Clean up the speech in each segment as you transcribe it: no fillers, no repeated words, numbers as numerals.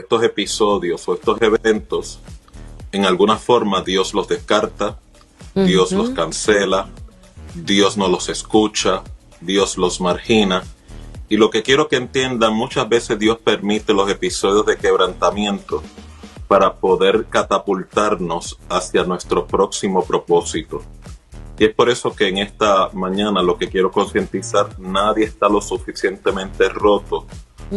estos episodios o estos eventos, en alguna forma Dios los descarta, Dios los cancela, Dios no los escucha, Dios los margina. Y lo que quiero que entiendan, muchas veces Dios permite los episodios de quebrantamiento para poder catapultarnos hacia nuestro próximo propósito. Y es por eso que en esta mañana lo que quiero concientizar, nadie está lo suficientemente roto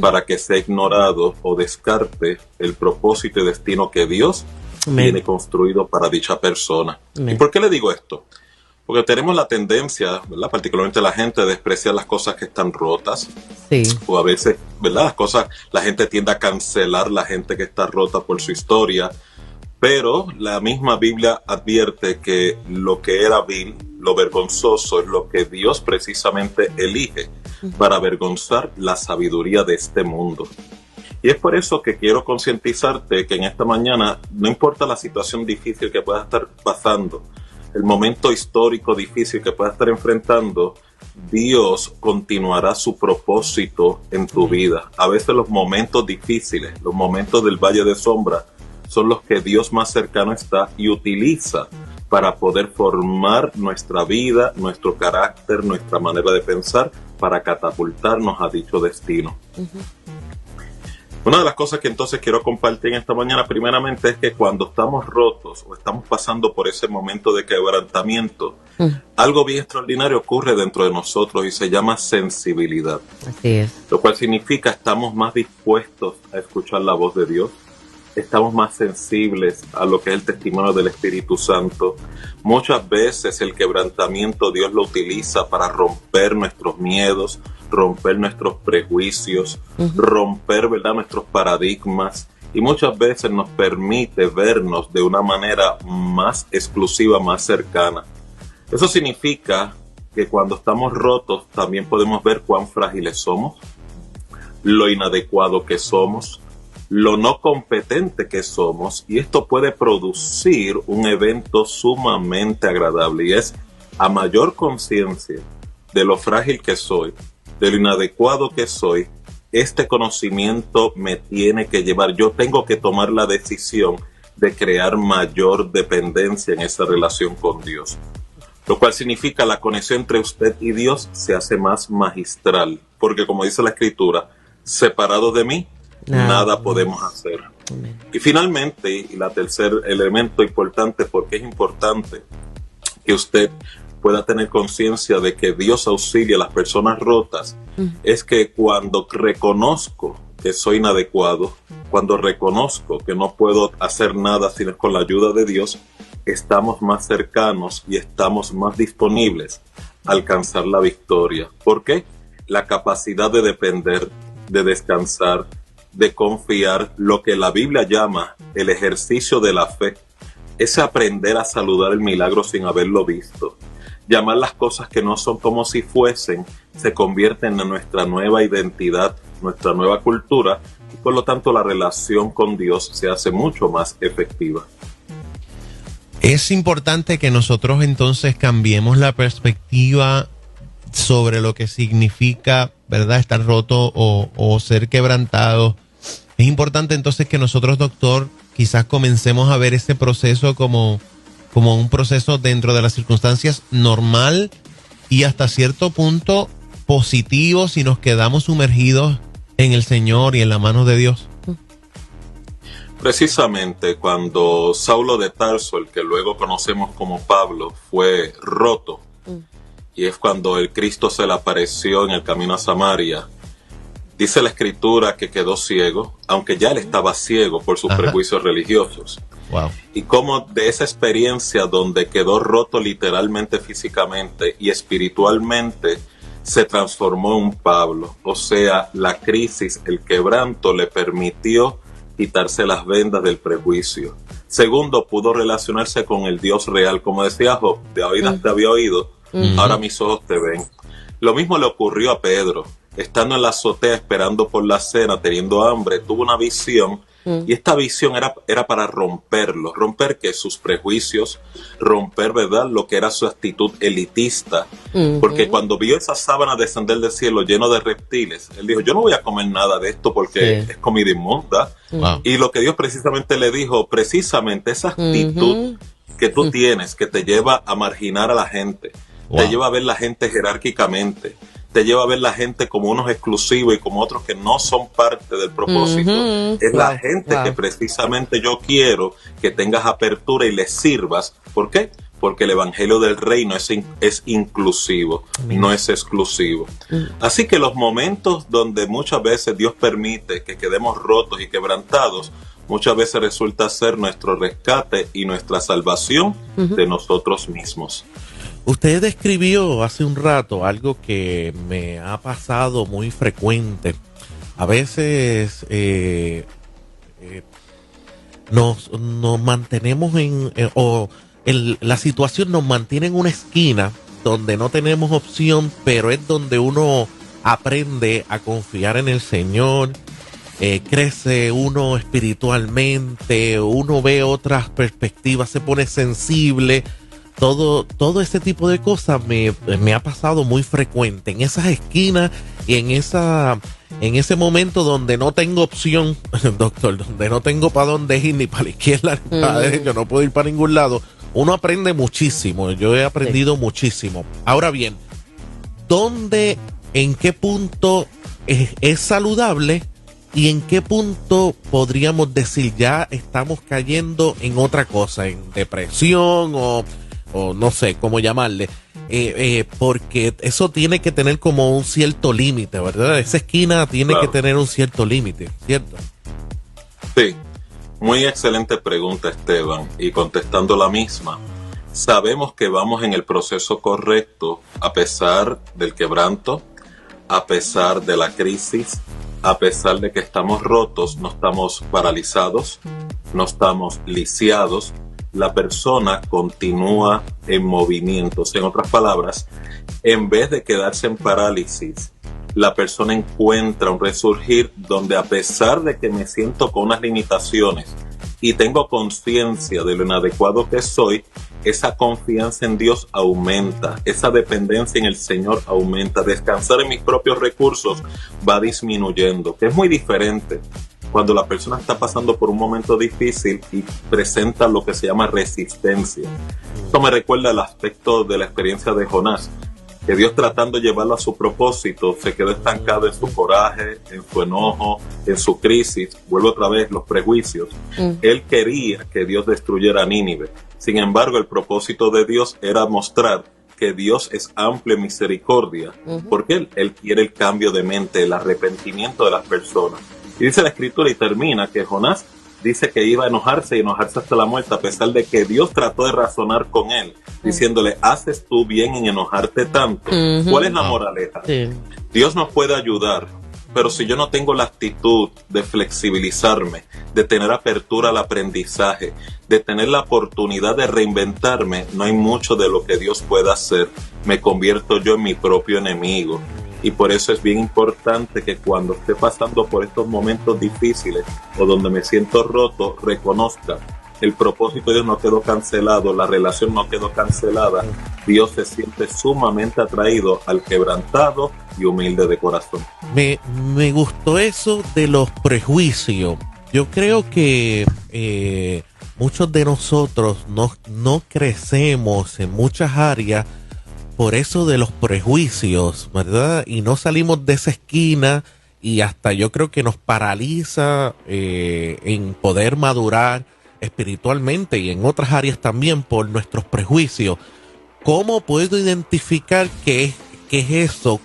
para que sea ignorado o descarte el propósito y destino que Dios tiene construido para dicha persona. ¿Y por qué le digo esto? Porque tenemos la tendencia, ¿verdad?, particularmente la gente, a despreciar las cosas que están rotas. Sí. O a veces, ¿verdad?, la gente tiende a cancelar la gente que está rota por su historia. Pero la misma Biblia advierte que lo que era vil, lo vergonzoso, es lo que Dios precisamente elige para avergonzar la sabiduría de este mundo. Y es por eso que quiero concientizarte que en esta mañana, no importa la situación difícil que puedas estar pasando, el momento histórico difícil que puedas estar enfrentando, Dios continuará su propósito en tu vida. A veces los momentos difíciles, los momentos del valle de sombra, son los que Dios más cercano está y utiliza para poder formar nuestra vida, nuestro carácter, nuestra manera de pensar, para catapultarnos a dicho destino. Una de las cosas que entonces quiero compartir en esta mañana, primeramente, es que cuando estamos rotos o estamos pasando por ese momento de quebrantamiento, algo bien extraordinario ocurre dentro de nosotros y se llama sensibilidad. Así es. Lo cual significa estamos más dispuestos a escuchar la voz de Dios, estamos más sensibles a lo que es el testimonio del Espíritu Santo. Muchas veces el quebrantamiento Dios lo utiliza para romper nuestros miedos, romper nuestros prejuicios, romper, ¿verdad?, nuestros paradigmas, y muchas veces nos permite vernos de una manera más exclusiva, más cercana. Eso significa que cuando estamos rotos también podemos ver cuán frágiles somos, lo inadecuado que somos, lo no competente que somos, y esto puede producir un evento sumamente agradable, y es, a mayor conciencia de lo frágil que soy, de lo inadecuado que soy, este conocimiento me tiene que llevar, yo tengo que tomar la decisión de crear mayor dependencia en esa relación con Dios. Lo cual significa la conexión entre usted y Dios se hace más magistral, porque como dice la Escritura, separados de mí, nada podemos hacer. Y finalmente, y la tercer elemento importante, porque es importante que usted pueda tener conciencia de que Dios auxilia a las personas rotas, es que cuando reconozco que soy inadecuado, cuando reconozco que no puedo hacer nada sino con la ayuda de Dios, estamos más cercanos y estamos más disponibles a alcanzar la victoria. ¿Por qué? La capacidad de depender, de descansar, de confiar, lo que la Biblia llama el ejercicio de la fe, es aprender a saludar el milagro sin haberlo visto. Llamar las cosas que no son como si fuesen, se convierten en nuestra nueva identidad, nuestra nueva cultura, y por lo tanto la relación con Dios se hace mucho más efectiva. Es importante que nosotros entonces cambiemos la perspectiva sobre lo que significa, ¿verdad?, estar roto o ser quebrantado. Es importante entonces que nosotros, doctor, quizás comencemos a ver este proceso como un proceso dentro de las circunstancias normal y hasta cierto punto positivo si nos quedamos sumergidos en el Señor y en la mano de Dios. Precisamente cuando Saulo de Tarso, el que luego conocemos como Pablo, fue roto, y es cuando el Cristo se le apareció en el camino a Samaria, dice la Escritura que quedó ciego, aunque ya él estaba ciego por sus prejuicios religiosos. Wow. Y cómo de esa experiencia donde quedó roto literalmente, físicamente y espiritualmente, se transformó en un Pablo. O sea, la crisis, el quebranto le permitió quitarse las vendas del prejuicio. Segundo, pudo relacionarse con el Dios real. Como decía Job, de oídas te había oído, ahora mis ojos te ven. Lo mismo le ocurrió a Pedro. Estando en la azotea esperando por la cena, teniendo hambre, tuvo una visión Y esta visión era para romper que sus prejuicios, romper, ¿verdad?, lo que era su actitud elitista. Porque cuando vio esa sábana descender del cielo lleno de reptiles, él dijo, yo no voy a comer nada de esto porque es comida inmunda. Y lo que Dios precisamente le dijo, precisamente esa actitud que tú tienes, que te lleva a marginar a la gente, te lleva a ver la gente jerárquicamente, te lleva a ver la gente como unos exclusivos y como otros que no son parte del propósito. Es la gente que precisamente yo quiero que tengas apertura y les sirvas. ¿Por qué? Porque el evangelio del reino es inclusivo, no es exclusivo. Así que los momentos donde muchas veces Dios permite que quedemos rotos y quebrantados, muchas veces resulta ser nuestro rescate y nuestra salvación de nosotros mismos. Usted describió hace un rato algo que me ha pasado muy frecuente. A veces nos mantenemos la situación nos mantiene en una esquina donde no tenemos opción, pero es donde uno aprende a confiar en el Señor, crece uno espiritualmente, uno ve otras perspectivas, se pone sensible. Todo ese tipo de cosas me ha pasado muy frecuente en esas esquinas y en ese momento donde no tengo opción, doctor, donde no tengo para dónde ir, ni para la izquierda ni para la derecha, no puedo ir para ningún lado. Uno aprende muchísimo, yo he aprendido muchísimo. Ahora bien, en qué punto es saludable y en qué punto podríamos decir ya estamos cayendo en otra cosa, en depresión o no sé cómo llamarle, porque eso tiene que tener como un cierto límite, ¿verdad? Esa esquina tiene que tener un cierto límite, ¿cierto? Sí, muy excelente pregunta, Esteban, y contestando la misma, sabemos que vamos en el proceso correcto a pesar del quebranto, a pesar de la crisis, a pesar de que estamos rotos, no estamos paralizados, no estamos lisiados. La persona continúa en movimientos. En otras palabras, en vez de quedarse en parálisis, la persona encuentra un resurgir donde, a pesar de que me siento con unas limitaciones y tengo conciencia de lo inadecuado que soy, esa confianza en Dios aumenta, esa dependencia en el Señor aumenta, descansar en mis propios recursos va disminuyendo, que es muy diferente cuando la persona está pasando por un momento difícil y presenta lo que se llama resistencia. Esto me recuerda el aspecto de la experiencia de Jonás, que Dios, tratando de llevarlo a su propósito, se quedó estancado en su coraje, en su enojo, en su crisis. Vuelvo otra vez, los prejuicios. Él quería que Dios destruyera a Nínive. Sin embargo, el propósito de Dios era mostrar que Dios es amplio en misericordia, porque Él quiere el cambio de mente, el arrepentimiento de las personas. Y dice la Escritura, y termina, que Jonás dice que iba a enojarse y enojarse hasta la muerte, a pesar de que Dios trató de razonar con él, diciéndole, ¿haces tú bien en enojarte tanto? ¿Cuál es la moraleja? Dios nos puede ayudar, pero si yo no tengo la actitud de flexibilizarme, de tener apertura al aprendizaje, de tener la oportunidad de reinventarme, no hay mucho de lo que Dios pueda hacer. Me convierto yo en mi propio enemigo. Y por eso es bien importante que cuando esté pasando por estos momentos difíciles o donde me siento roto, reconozca, el propósito de Dios no quedó cancelado, la relación no quedó cancelada. Dios se siente sumamente atraído al quebrantado y humilde de corazón. Me gustó eso de los prejuicios. Yo creo que muchos de nosotros no crecemos en muchas áreas por eso de los prejuicios, ¿verdad? Y no salimos de esa esquina y hasta yo creo que nos paraliza en poder madurar espiritualmente y en otras áreas también por nuestros prejuicios. ¿Cómo puedo identificar qué es eso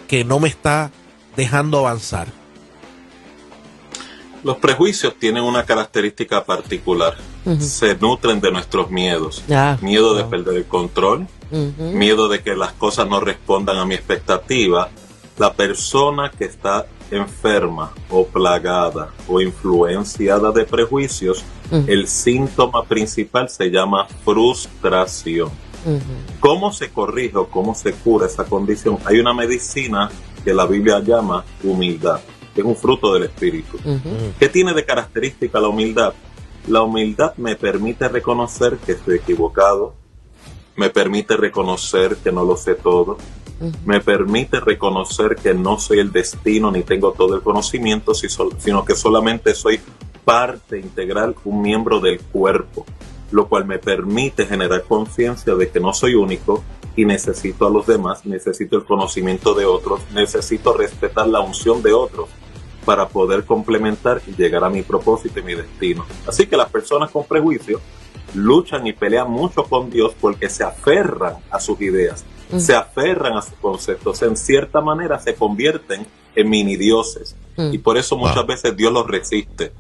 que no me está dejando avanzar? Los prejuicios tienen una característica particular. Se nutren de nuestros miedos. Miedo de perder el control, miedo de que las cosas no respondan a mi expectativa. La persona que está enferma o plagada o influenciada de prejuicios, el síntoma principal se llama frustración. ¿Cómo se corrige o cómo se cura esa condición? Hay una medicina que la Biblia llama humildad. es un fruto del Espíritu. ¿Qué tiene de característica la humildad? La humildad me permite reconocer que estoy equivocado, me permite reconocer que no lo sé todo, me permite reconocer que no soy el destino ni tengo todo el conocimiento, sino que solamente soy parte integral, un miembro del cuerpo, lo cual me permite generar conciencia de que no soy único y necesito a los demás, necesito el conocimiento de otros, necesito respetar la unción de otros para poder complementar y llegar a mi propósito y mi destino. Así que las personas con prejuicio luchan y pelean mucho con Dios porque se aferran a sus ideas, se aferran a sus conceptos, en cierta manera se convierten en mini dioses y por eso muchas veces Dios los resiste.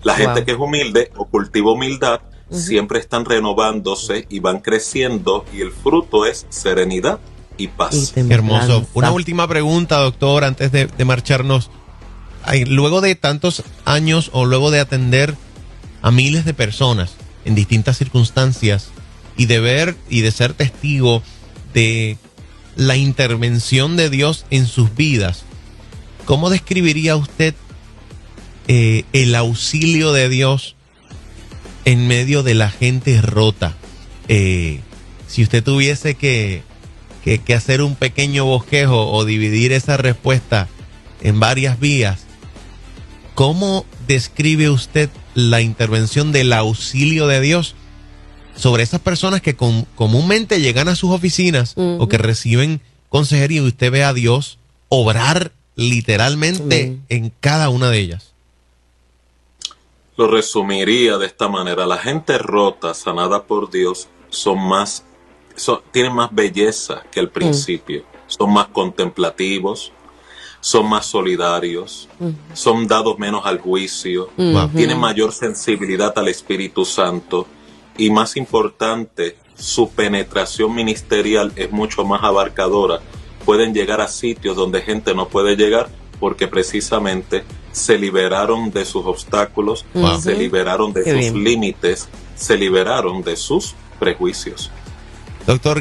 La gente que es humilde o cultiva humildad siempre están renovándose y van creciendo y el fruto es serenidad y paz. Hermoso. Una última pregunta, doctor, antes de marcharnos. Luego de tantos años o luego de atender a miles de personas en distintas circunstancias y de ver y de ser testigo de la intervención de Dios en sus vidas, ¿cómo describiría usted el auxilio de Dios en medio de la gente rota? Si usted tuviese que hacer un pequeño bosquejo o dividir esa respuesta en varias vías, ¿cómo describe usted la intervención del auxilio de Dios sobre esas personas que comúnmente llegan a sus oficinas o que reciben consejería y usted ve a Dios obrar literalmente en cada una de ellas? Lo resumiría de esta manera: la gente rota, sanada por Dios, tienen más belleza que al principio, son más contemplativos, son más solidarios, son dados menos al juicio, tienen mayor sensibilidad al Espíritu Santo y, más importante, su penetración ministerial es mucho más abarcadora. Pueden llegar a sitios donde gente no puede llegar porque precisamente se liberaron de sus obstáculos, se liberaron de sus límites, se liberaron de sus prejuicios. Doctor